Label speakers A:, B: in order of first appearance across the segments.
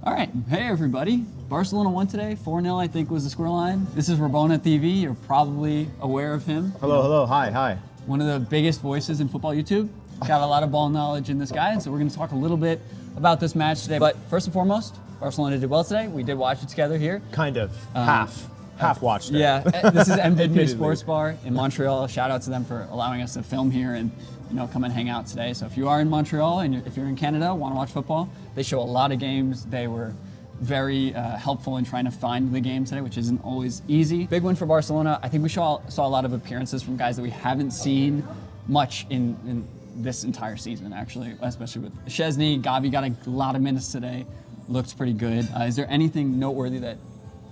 A: All right, hey everybody. Barcelona won today, 4-0 I think was the scoreline. This is RabonaTV, you're probably aware of him.
B: Hello, hi.
A: One of the biggest voices in football YouTube. Got a lot of ball knowledge in this guy, and so we're gonna talk a little bit about this match today. But first and foremost, Barcelona did well today. We did watch it together here.
B: Kind of, half watched it.
A: Yeah, this is MVP Sports Bar in Montreal. Shout out to them for allowing us to film here and come and hang out today. So if you are in Montreal and if you're in Canada, want to watch football, they show a lot of games. They were very helpful in trying to find the game today, which isn't always easy. Big win for Barcelona. I think we saw a lot of appearances from guys that we haven't seen much in this entire season, actually, especially with Szczesny. Gavi got a lot of minutes today. Looked pretty good. Is there anything noteworthy that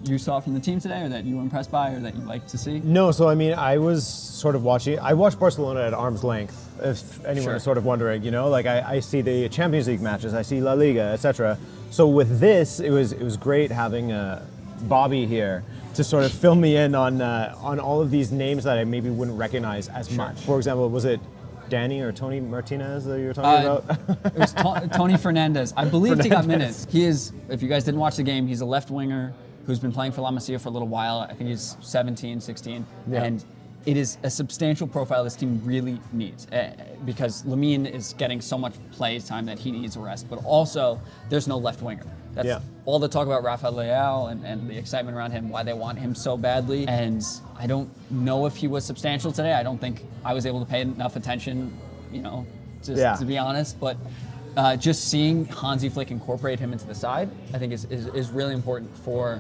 A: you saw from the team today, or that you were impressed by, or that you'd like to see?
B: No, so I mean, I was sort of watching. I watched Barcelona at arm's length. If anyone is sort of wondering, like I see the Champions League matches, I see La Liga, etc. So with this, it was great having Bobby here to sort of fill me in on all of these names that I maybe wouldn't recognize as much. For example, was it Danny or Tony Martinez that you were talking about?
A: It was Tony Fernandez. I believe he got minutes. He is, if you guys didn't watch the game, he's a left winger who's been playing for La Masia for a little while. I think he's 17, 16. Yeah. And it is a substantial profile this team really needs, because Lamine is getting so much play time that he needs a rest, but also there's no left winger. That's all the talk about Rafael Leao and the excitement around him, why they want him so badly. And I don't know if he was substantial today. I don't think I was able to pay enough attention, to be honest. But just seeing Hansi Flick incorporate him into the side, I think is really important for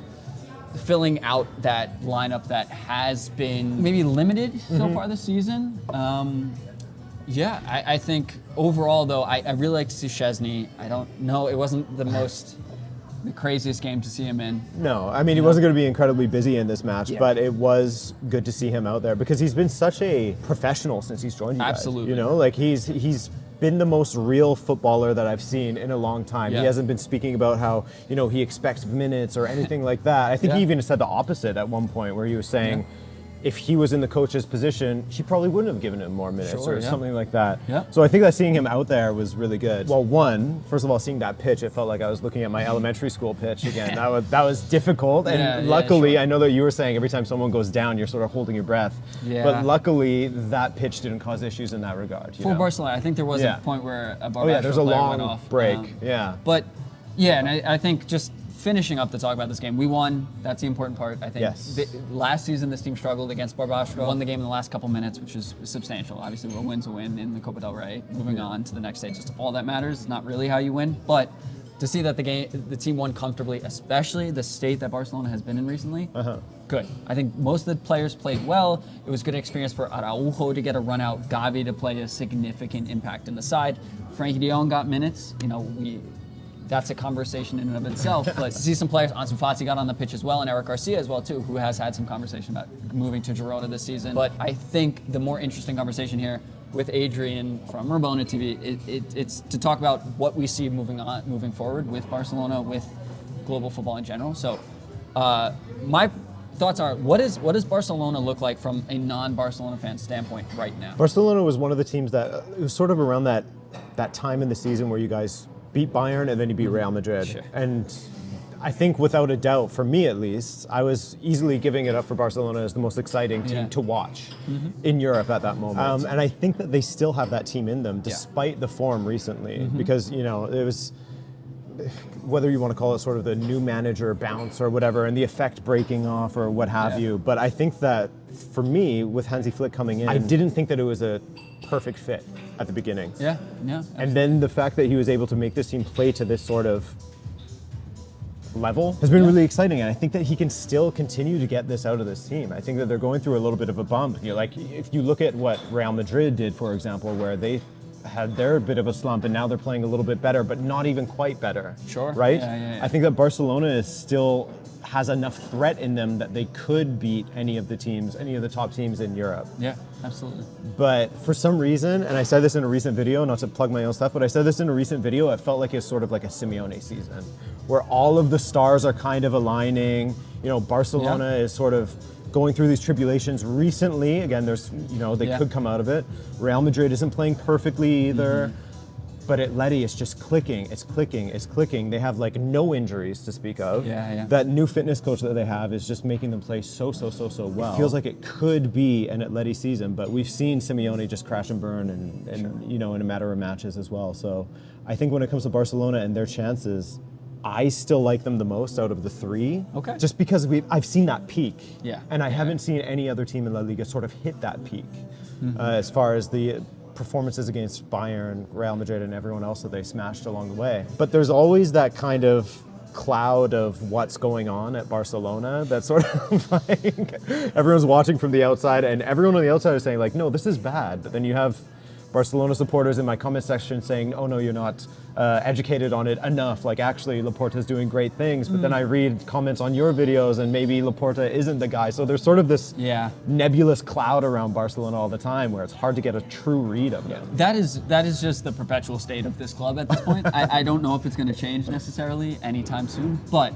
A: filling out that lineup that has been maybe limited so far this season. I think overall though, I really like to see Szczesny. I don't know, it wasn't the craziest game to see him in.
B: No, I mean, he wasn't going to be incredibly busy in this match, but it was good to see him out there because he's been such a professional since he's joined you guys.
A: Absolutely.
B: Like he's been the most real footballer that I've seen in a long time. He hasn't been speaking about how, he expects minutes or anything like that. I think he even said the opposite at one point where he was saying if he was in the coach's position, he probably wouldn't have given him more minutes or something like that. So I think that seeing him out there was really good. Well, first of all, seeing that pitch, it felt like I was looking at my elementary school pitch again. That was difficult. And luckily, I know that you were saying every time someone goes down, you're sort of holding your breath. But luckily, that pitch didn't cause issues in that regard.
A: For Barcelona, I think there was a point where a Barcelona
B: there's a
A: player
B: long
A: went off.
B: break.
A: But and I think just finishing up to talk about this game, we won. That's the important part. I think last season this team struggled against Barbastro. Won the game in the last couple minutes, which is substantial. Obviously, a win's a win in the Copa del Rey. Moving on to the next stage, just all that matters. Not really how you win, but to see that the team won comfortably, especially the state that Barcelona has been in recently. Good. I think most of the players played well. It was a good experience for Araujo to get a run out, Gavi to play a significant impact in the side. Frankie de Jong got minutes. That's a conversation in and of itself. But to see some players, Ansu Fati got on the pitch as well, and Eric Garcia as well too, who has had some conversation about moving to Girona this season. But I think the more interesting conversation here with Adrian from RabonaTV, it's to talk about what we see moving forward with Barcelona, with global football in general. So my thoughts are, what does Barcelona look like from a non-Barcelona fan standpoint right now?
B: Barcelona was one of the teams that, it was sort of around that time in the season where you guys beat Bayern and then you beat Real Madrid. And I think without a doubt, for me at least, I was easily giving it up for Barcelona as the most exciting team to watch in Europe at that moment. And I think that they still have that team in them, despite the form recently, because, it was, whether you want to call it sort of the new manager bounce or whatever, and the effect breaking off or what have you. But I think that for me, with Hansi Flick coming in, I didn't think that it was a perfect fit at the beginning. And then the fact that he was able to make this team play to this sort of level has been really exciting, and I think that he can still continue to get this out of this team. I think that they're going through a little bit of a bump. If you look at what Real Madrid did, for example, where they had their bit of a slump and now they're playing a little bit better, but not even quite better. Right? I think that Barcelona is still has enough threat in them that they could beat any of the top teams in Europe.
A: Yeah, absolutely.
B: But for some reason, and I said this in a recent video, not to plug my own stuff, but I said this in a recent video, it felt like it's sort of like a Simeone season, where all of the stars are kind of aligning. Barcelona is sort of going through these tribulations recently. Again, there's, they could come out of it. Real Madrid isn't playing perfectly either. But Atleti, it's just clicking, it's clicking, it's clicking. They have like no injuries to speak of. That new fitness coach that they have is just making them play so well. It feels like it could be an Atleti season, but we've seen Simeone just crash and burn and you know, in a matter of matches as well. So I think when it comes to Barcelona and their chances, I still like them the most out of the three.
A: Okay.
B: Just because I've seen that peak.
A: Yeah.
B: And I haven't seen any other team in La Liga sort of hit that peak as far as the performances against Bayern, Real Madrid, and everyone else that they smashed along the way. But there's always that kind of cloud of what's going on at Barcelona that's sort of like everyone's watching from the outside and everyone on the outside is saying like, no, this is bad. But then you have Barcelona supporters in my comment section saying, oh no, you're not educated on it enough. Like actually Laporta's doing great things. But then I read comments on your videos and maybe Laporta isn't the guy. So there's sort of this nebulous cloud around Barcelona all the time where it's hard to get a true read of it.
A: That is just the perpetual state of this club at this point. I don't know if it's going to change necessarily anytime soon, but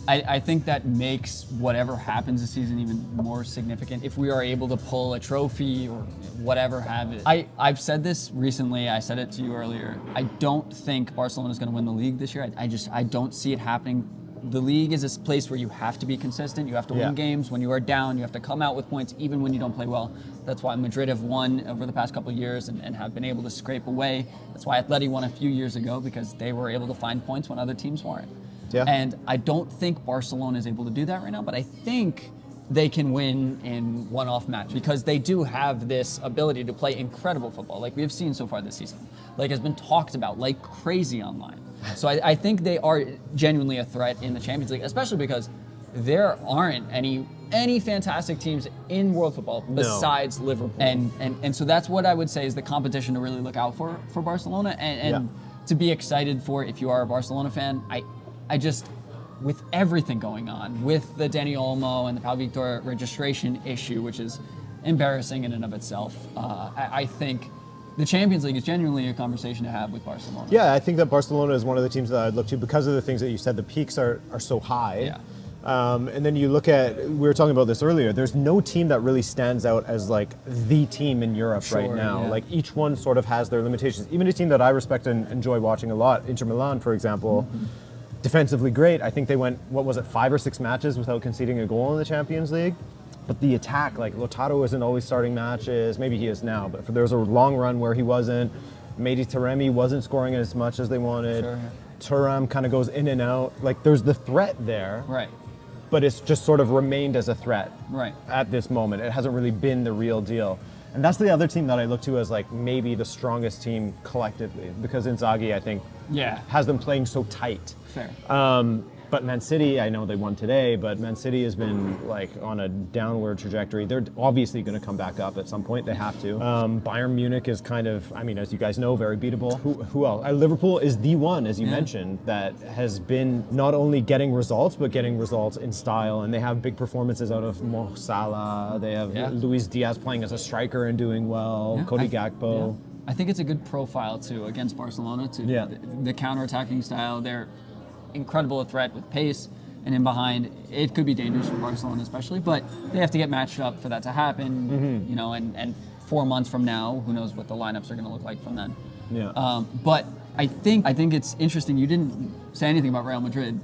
A: I think that makes whatever happens this season even more significant. If we are able to pull a trophy or whatever have it. I've said this recently, I said it to you earlier. I don't think Barcelona is going to win the league this year. I don't see it happening. The league is this place where you have to be consistent. You have to win games. When you are down, you have to come out with points even when you don't play well. That's why Madrid have won over the past couple of years and have been able to scrape away. That's why Atleti won a few years ago, because they were able to find points when other teams weren't.
B: Yeah.
A: And I don't think Barcelona is able to do that right now, but I think they can win in one-off match because they do have this ability to play incredible football, like we have seen so far this season, like has been talked about like crazy online. So I think they are genuinely a threat in the Champions League, especially because there aren't any fantastic teams in world football besides Liverpool. And so that's what I would say is the competition to really look out for Barcelona and to be excited for if you are a Barcelona fan. I just, with everything going on, with the Dani Olmo and the Pau Victor registration issue, which is embarrassing in and of itself, I think the Champions League is genuinely a conversation to have with Barcelona.
B: Yeah, I think that Barcelona is one of the teams that I'd look to because of the things that you said. The peaks are so high.
A: Yeah.
B: And then you look at, we were talking about this earlier, there's no team that really stands out as like the team in Europe right now.
A: Yeah.
B: Like each one sort of has their limitations. Even a team that I respect and enjoy watching a lot, Inter Milan, for example, defensively great. I think they went, 5 or 6 matches without conceding a goal in the Champions League. But the attack, like Lautaro isn't always starting there maybe he is now, but there was a long run where he wasn't. Mehdi Taremi wasn't scoring as much as they wanted. Thuram kind of goes in and out. Like there's the threat there.
A: Right.
B: But it's just sort of remained as a threat at this moment. It hasn't really been the real deal. And that's the other team that I look to as like maybe the strongest team collectively, because Inzaghi, I think, has them playing so tight.
A: Fair.
B: But Man City, I know they won today, but Man City has been like on a downward trajectory. They're obviously going to come back up at some point. They have to. Bayern Munich is kind of, I mean, as you guys know, very beatable. Who else? Liverpool is the one, as you mentioned, that has been not only getting results, but getting results in style. And they have big performances out of Mo Salah. They have Luis Diaz playing as a striker and doing well. Cody Gakpo.
A: I think it's a good profile too against Barcelona. The counter-attacking style. They're incredible threat with pace, and in behind it could be dangerous for Barcelona especially, but they have to get matched up for that to happen. You know, and 4 months from now, who knows what the lineups are going to look like from then. But I think it's interesting you didn't say anything about Real Madrid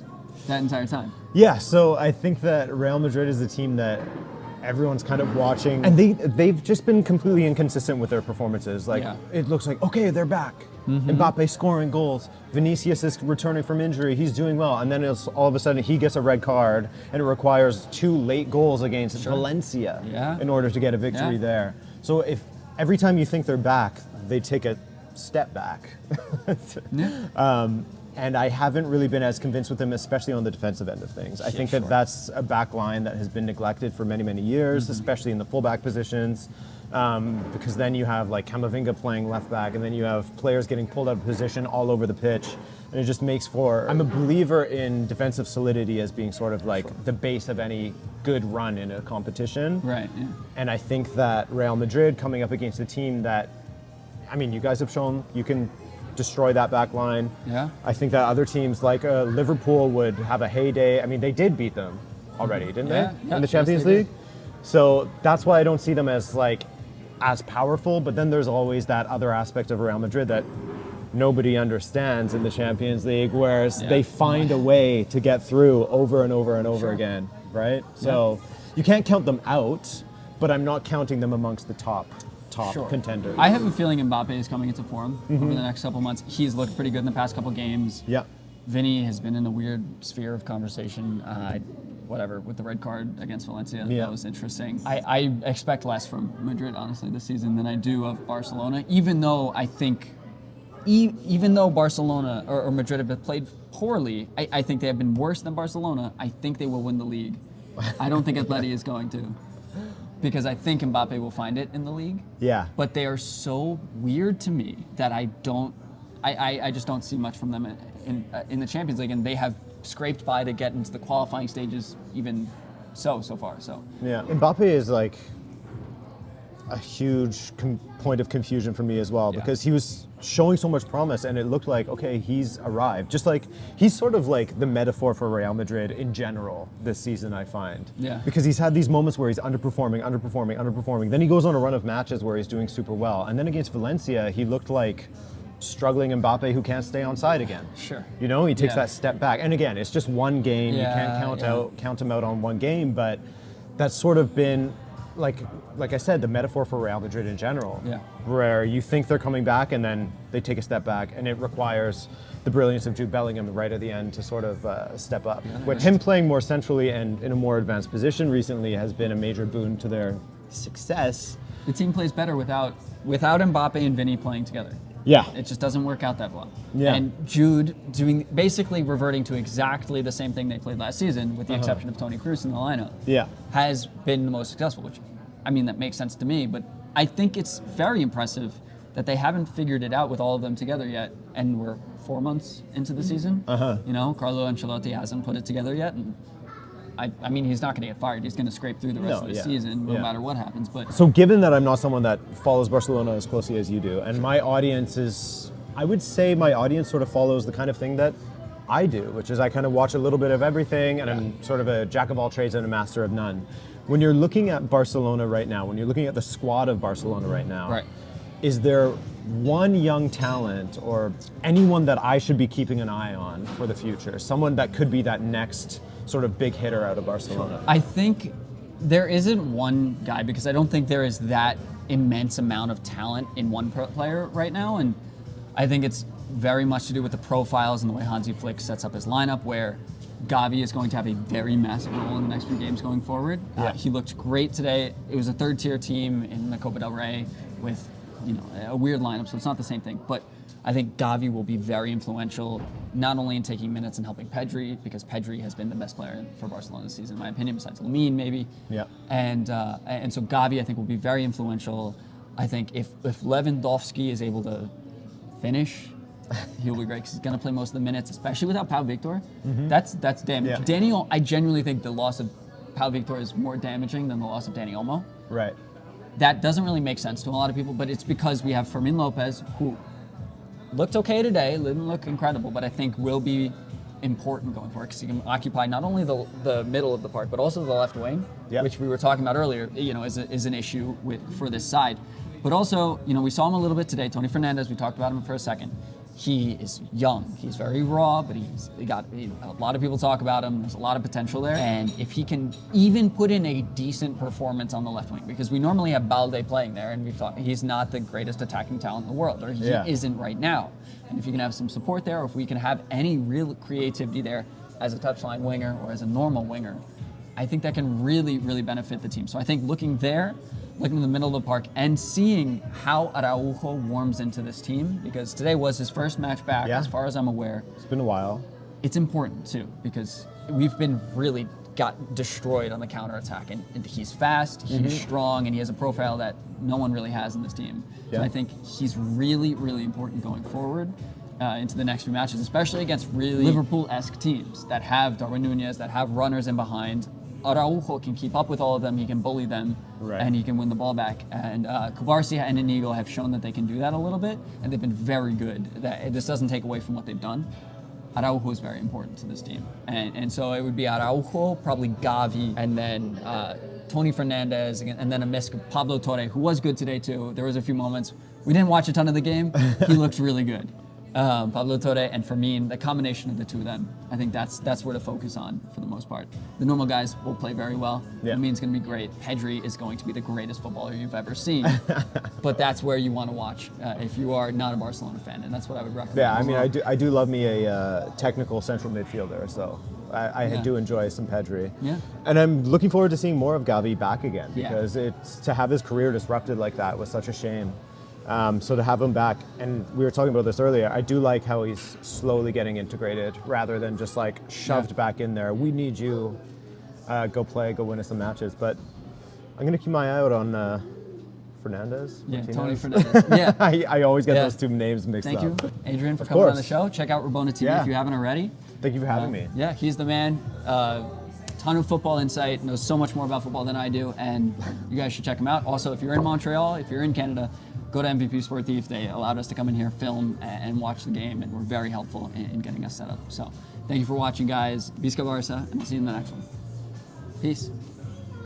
A: that entire time.
B: So I think that Real Madrid is the team that everyone's kind of watching, and they've just been completely inconsistent with their performances. Like it looks like, okay, they're back. Mbappe scoring goals. Vinicius is returning from injury. He's doing well, and then it's all of a sudden he gets a red card, and it requires 2 late goals against Valencia in order to get a victory there. So if every time you think they're back, they take a step back. And I haven't really been as convinced with them, especially on the defensive end of things. I think that that's a back line that has been neglected for many, many years, especially in the fullback positions, because then you have like Camavinga playing left back, and then you have players getting pulled out of position all over the pitch, and it just makes for... I'm a believer in defensive solidity as being sort of like the base of any good run in a competition. And I think that Real Madrid coming up against a team that, I mean, you guys have shown you can destroy that back line. I think that other teams like Liverpool would have a heyday. I mean, they did beat them already, didn't they? In the Champions League? So that's why I don't see them as like as powerful, but then there's always that other aspect of Real Madrid that nobody understands in the Champions League, whereas they find a way to get through over and over and over again, right? So you can't count them out, but I'm not counting them amongst the top contenders.
A: I have a feeling Mbappe is coming into form over the next couple months. He's looked pretty good in the past couple games.
B: Yeah.
A: Vinny has been in a weird sphere of conversation. Whatever, with the red card against Valencia, that was interesting. I expect less from Madrid, honestly, this season than I do of Barcelona, even though I think, even though Barcelona or Madrid have played poorly, I think they have been worse than Barcelona. I think they will win the league. I don't think Atleti is going to, because I think Mbappe will find it in the league.
B: Yeah.
A: But they are so weird to me that I just don't see much from them in the Champions League, and they have scraped by to get into the qualifying stages even so far. So
B: yeah, Mbappe is like a huge point of confusion for me as well, because he was showing so much promise and it looked like, okay, he's arrived. Just like, he's sort of like the metaphor for Real Madrid in general this season, I find.
A: Yeah.
B: Because he's had these moments where he's underperforming. Then he goes on a run of matches where he's doing super well. And then against Valencia, he looked like struggling Mbappe who can't stay on side again.
A: Sure.
B: You know, he takes that step back. And again, it's just one game. You can't count him out on one game, but that's sort of been, like I said, the metaphor for Real Madrid in general.
A: Yeah.
B: Where you think they're coming back and then they take a step back, and it requires the brilliance of Jude Bellingham right at the end to sort of step up. With him playing more centrally and in a more advanced position recently has been a major boon to their success.
A: The team plays better without Mbappe and Vinny playing together.
B: Yeah.
A: It just doesn't work out that well.
B: Yeah.
A: And Jude basically reverting to exactly the same thing they played last season, with the exception of Toni Kroos in the lineup, has been the most successful, which, I mean, that makes sense to me, but I think it's very impressive that they haven't figured it out with all of them together yet, and we're 4 months into the season. You know, Carlo Ancelotti hasn't put it together yet, and I mean, he's not going to get fired. He's going to scrape through the rest of the season, no matter what happens. But
B: so, given that I'm not someone that follows Barcelona as closely as you do, and my audience is, I would say my audience sort of follows the kind of thing that I do, which is I kind of watch a little bit of everything, and I'm sort of a jack of all trades and a master of none. When you're looking at Barcelona right now, when you're looking at the squad of Barcelona right now, is there one young talent or anyone that I should be keeping an eye on for the future? Someone that could be that next sort of big hitter out of Barcelona?
A: I think there isn't one guy, because I don't think there is that immense amount of talent in one player right now, and I think it's very much to do with the profiles and the way Hansi Flick sets up his lineup, where Gavi is going to have a very massive role in the next few games going forward. He looked great today. It was a third-tier team in the Copa del Rey with, you know, a weird lineup, so it's not the same thing. But I think Gavi will be very influential, not only in taking minutes and helping Pedri, because Pedri has been the best player for Barcelona this season, in my opinion, besides Lamine maybe. And so Gavi, I think, will be very influential. I think if Lewandowski is able to finish, he'll be great, because he's going to play most of the minutes, especially without Pau Victor. That's damaging. Daniel, I genuinely think the loss of Pau Victor is more damaging than the loss of Dani Olmo.
B: Right.
A: That doesn't really make sense to a lot of people, but it's because we have Fermin Lopez, who looked okay today, didn't look incredible, but I think will be important going forward, because he can occupy not only the middle of the park, but also the left wing, which we were talking about earlier, you know, is an issue for this side. But also, you know, we saw him a little bit today. Tony Fernandez, we talked about him for a second. He is young. He's very raw, but a lot of people talk about him. There's a lot of potential there. And if he can even put in a decent performance on the left wing, because we normally have Balde playing there, and we've thought he's not the greatest attacking talent in the world, or he isn't right now. And if you can have some support there, or if we can have any real creativity there as a touchline winger or as a normal winger, I think that can really, really benefit the team. So I think looking in the middle of the park and seeing how Araujo warms into this team, because today was his first match back, as far as I'm aware.
B: It's been a while.
A: It's important too, because we've been really got destroyed on the counterattack, and he's fast, he's strong, and he has a profile that no one really has in this team. So I think he's really, really important going forward into the next few matches, especially against really Liverpool-esque teams that have Darwin Núñez, that have runners in behind. Araujo can keep up with all of them, he can bully them, and he can win the ball back. And Cubarsí and Inigo have shown that they can do that a little bit, and they've been very good. This doesn't take away from what they've done. Araujo is very important to this team. And so it would be Araujo, probably Gavi, and then Tony Fernandez, and then a miss Pablo Torre, who was good today too. There was a few moments. We didn't watch a ton of the game. He looked really good. Pablo Torre and Fermin, the combination of the two of them, I think that's where to focus on for the most part. The normal guys will play very well.
B: Yeah.
A: Fermin's going to be great. Pedri is going to be the greatest footballer you've ever seen. But that's where you want to watch if you are not a Barcelona fan, and that's what I would recommend.
B: Yeah, I mean, I do love me a technical central midfielder, so I do enjoy some Pedri.
A: Yeah.
B: And I'm looking forward to seeing more of Gavi back again, because it's to have his career disrupted like that was such a shame. So to have him back, and we were talking about this earlier, I do like how he's slowly getting integrated rather than just like shoved back in there. We need you, go play, go win us some matches. But I'm going to keep my eye out on Fernandez.
A: Yeah,
B: Martinez.
A: Tony Fernandez. Yeah.
B: I always get those two names mixed up.
A: Thank you, Adrian, for coming on the show. Check out RabonaTV if you haven't already.
B: Thank you for having me.
A: Yeah, he's the man. Ton of football insight, knows so much more about football than I do, and you guys should check him out. Also, if you're in Montreal, if you're in Canada, go to MVP Sportif. They allowed us to come in here, film, and watch the game, and were very helpful in getting us set up. So thank you for watching, guys. Visca Barça, and I'll see you in the next one. Peace.